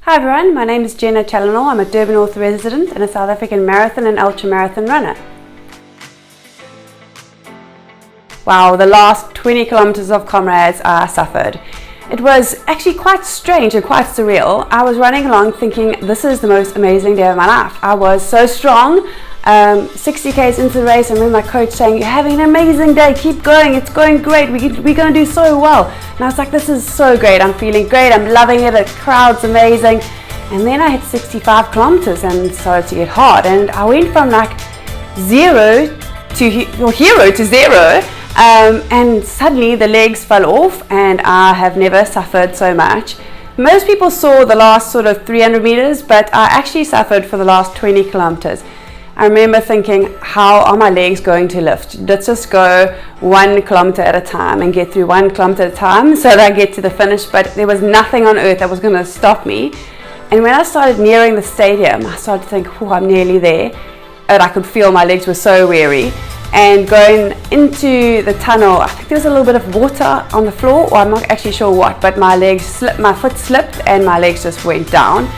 Hi everyone, my name is Jenna Challenor. I'm a Durban North resident and a South African marathon and ultra-marathon runner. Wow, the last 20 kilometers of Comrades I suffered. It was actually quite strange and quite surreal. I was running along thinking this is the most amazing day of my life. I was so strong. 60 k's into the race, I remember my coach saying, "You're having an amazing day, keep going, it's going great, we're going to do so well." And I was like, this is so great, I'm feeling great, I'm loving it, the crowd's amazing. And then I hit 65 kilometers and it started to get hard, and I went from like hero to zero, and suddenly the legs fell off, and I have never suffered so much. Most people saw the last sort of 300 meters, but I actually suffered for the last 20 kilometers. I remember thinking, how are my legs going to lift? Let's just go 1 kilometer at a time and get through 1 kilometer at a time so that I get to the finish. But there was nothing on earth that was going to stop me. And when I started nearing the stadium, I started to think, oh, I'm nearly there. And I could feel my legs were so weary. And going into the tunnel, I think there was a little bit of water on the floor, or I'm not actually sure what, but my foot slipped and my legs just went down.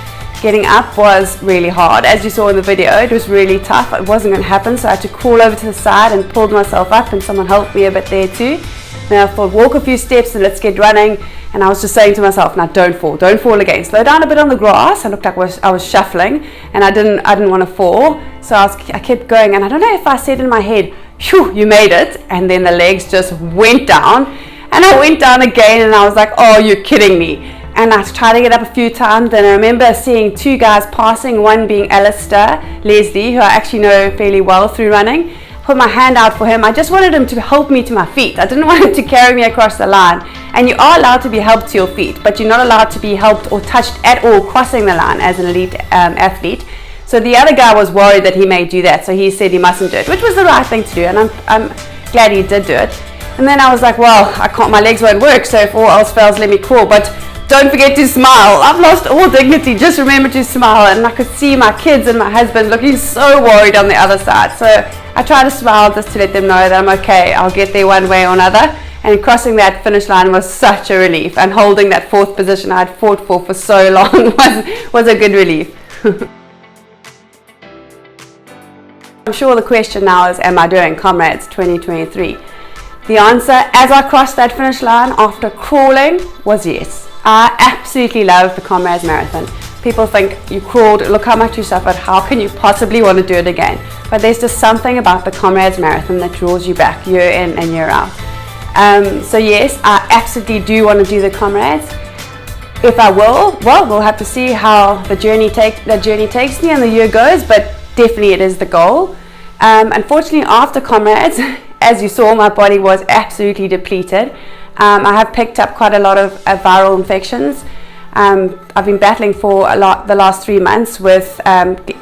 Getting up was really hard. As you saw in the video, it was really tough. It wasn't going to happen, so I had to crawl over to the side and pulled myself up, and someone helped me a bit there too. Then I thought, walk a few steps and let's get running. And I was just saying to myself, now don't fall again. Slow down a bit on the grass. I looked like I was shuffling, and I didn't want to fall. So I kept going, and I don't know if I said in my head, "Phew, you made it," and then the legs just went down, and I went down again, and I was like, "Oh, you're kidding me." And I tried to get up a few times, and I remember seeing 2 guys passing, one being Alistair Leslie, who I actually know fairly well through running. Put my hand out for him. I just wanted him to help me to my feet. I didn't want him to carry me across the line. And you are allowed to be helped to your feet, but you're not allowed to be helped or touched at all crossing the line as an elite athlete. So the other guy was worried that he may do that, so he said he mustn't do it, which was the right thing to do, and I'm glad he did do it. And then I was like, well, I can't, my legs won't work, so if all else fails, let me crawl. But don't forget to smile. I've lost all dignity. Just remember to smile. And I could see my kids and my husband looking so worried on the other side. So I try to smile just to let them know that I'm okay. I'll get there one way or another. And crossing that finish line was such a relief. And holding that 4th position I had fought for so long was a good relief. I'm sure the question now is, am I doing Comrades 2023? The answer, as I crossed that finish line after crawling, was yes. I absolutely love the Comrades Marathon. People think, you crawled, look how much you suffered, how can you possibly want to do it again? But there's just something about the Comrades Marathon that draws you back year in and year out. So yes, I absolutely do want to do the Comrades. If I will, well, we'll have to see how the journey takes me and the year goes, but definitely it is the goal. Unfortunately, after Comrades, as you saw, my body was absolutely depleted. I have picked up quite a lot of viral infections. I've been battling for the last 3 months with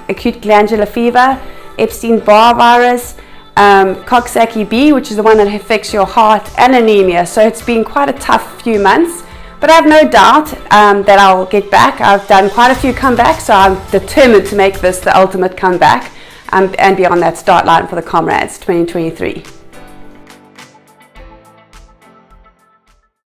acute glandular fever, Epstein-Barr virus, Coxsackie B, which is the one that affects your heart, and anemia. So it's been quite a tough few months, but I have no doubt that I'll get back. I've done quite a few comebacks, so I'm determined to make this the ultimate comeback and be on that start line for the Comrades 2023.